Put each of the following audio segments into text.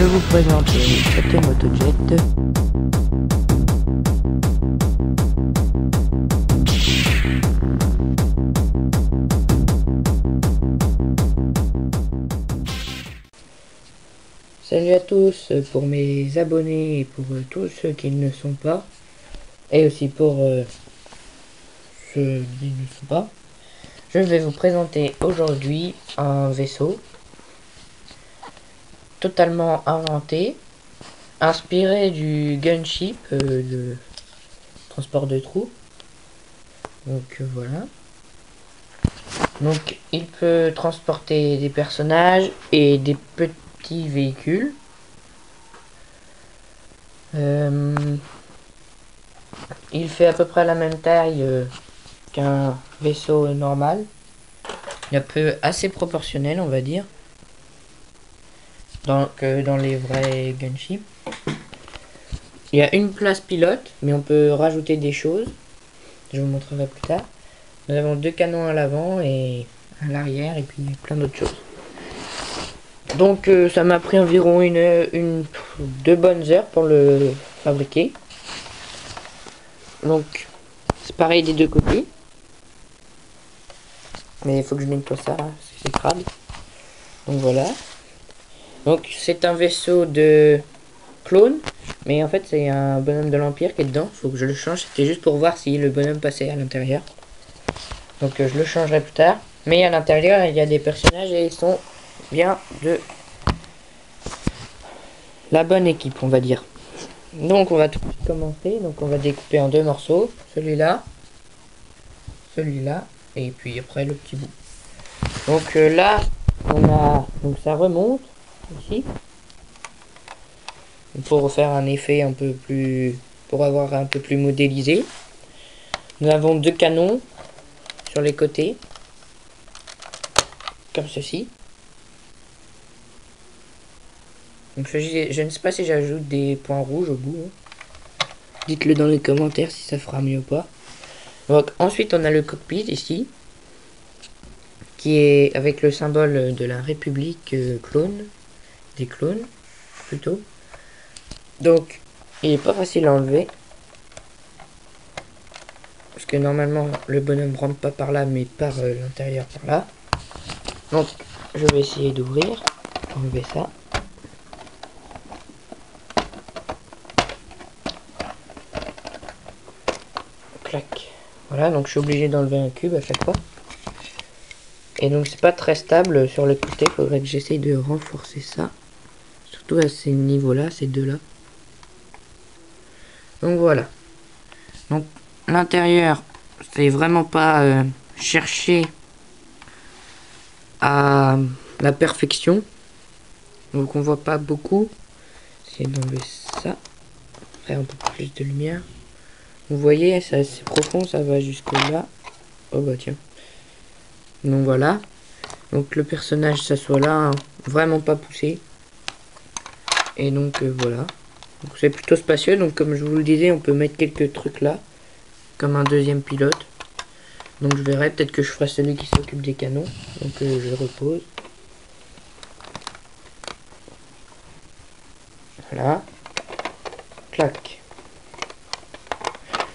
vous présenter cette motojet. Salut à tous, pour mes abonnés et pour tous ceux qui ne sont pas, et aussi pour ceux qui ne sont pas, je vais vous présenter aujourd'hui un vaisseau totalement inventé, inspiré du gunship, de transport de troupes. Donc voilà. Donc il peut transporter des personnages et des petits véhicules. Il fait à peu près la même taille qu'un vaisseau normal. Il est un peu assez proportionnel, on va dire, que dans les vrais gunships. Il y a une place pilote, mais on peut rajouter des choses. Je vous montrerai plus tard. Nous avons deux canons à l'avant et à l'arrière, et puis plein d'autres choses. Donc ça m'a pris environ deux bonnes heures pour le fabriquer. Donc c'est pareil des deux côtés. Mais il faut que je nettoie ça, c'est crade. Donc voilà. Donc c'est un vaisseau de clone. Mais en fait c'est un bonhomme de l'Empire qui est dedans. Faut que je le change. C'était juste pour voir si le bonhomme passait à l'intérieur. Donc je le changerai plus tard. Mais à l'intérieur il y a des personnages et ils sont bien de la bonne équipe, on va dire. Donc on va tout de suite commencer. Donc on va découper en deux morceaux. Celui-là. Celui-là. Et puis après le petit bout. Donc là on a. Donc ça remonte ici. Pour faire un effet un peu plus. Pour avoir un peu plus modélisé. Nous avons deux canons sur les côtés. Comme ceci. Donc je ne sais pas si j'ajoute des points rouges au bout. Dites-le dans les commentaires si ça fera mieux ou pas. Donc ensuite on a le cockpit ici. Qui est avec le symbole de la République clone. Des clones plutôt. Donc il est pas facile à enlever. Parce que normalement le bonhomme rentre pas par là mais par l'intérieur par là. Donc je vais essayer d'ouvrir. Enlever ça. Clac. Voilà, donc je suis obligé d'enlever un cube à chaque fois. Et donc c'est pas très stable sur le côté, il faudrait que j'essaye de renforcer ça. Surtout à ces niveaux-là, ces deux-là. Donc voilà. Donc l'intérieur, c'est vraiment pas chercher à la perfection. Donc on voit pas beaucoup. Essayer d'enlever ça. Faire un peu plus de lumière. Vous voyez, c'est assez profond, ça va jusque là. Oh bah tiens. Donc voilà. Donc le personnage s'assoit là, hein, vraiment pas poussé. Et donc voilà. Donc c'est plutôt spacieux. Donc comme je vous le disais, on peut mettre quelques trucs là. Comme un deuxième pilote. Donc je verrai, peut-être que je ferai celui qui s'occupe des canons. Donc je repose. Voilà. Clac.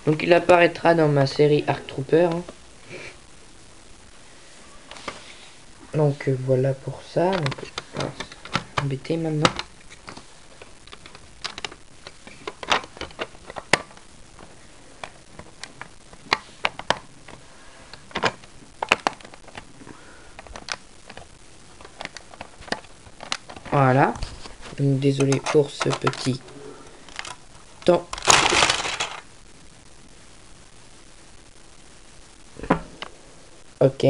Donc il apparaîtra dans ma série Arc Trooper. Hein. Donc voilà pour ça. Donc, embêté maintenant. Voilà. Donc désolé pour ce petit temps. Ok.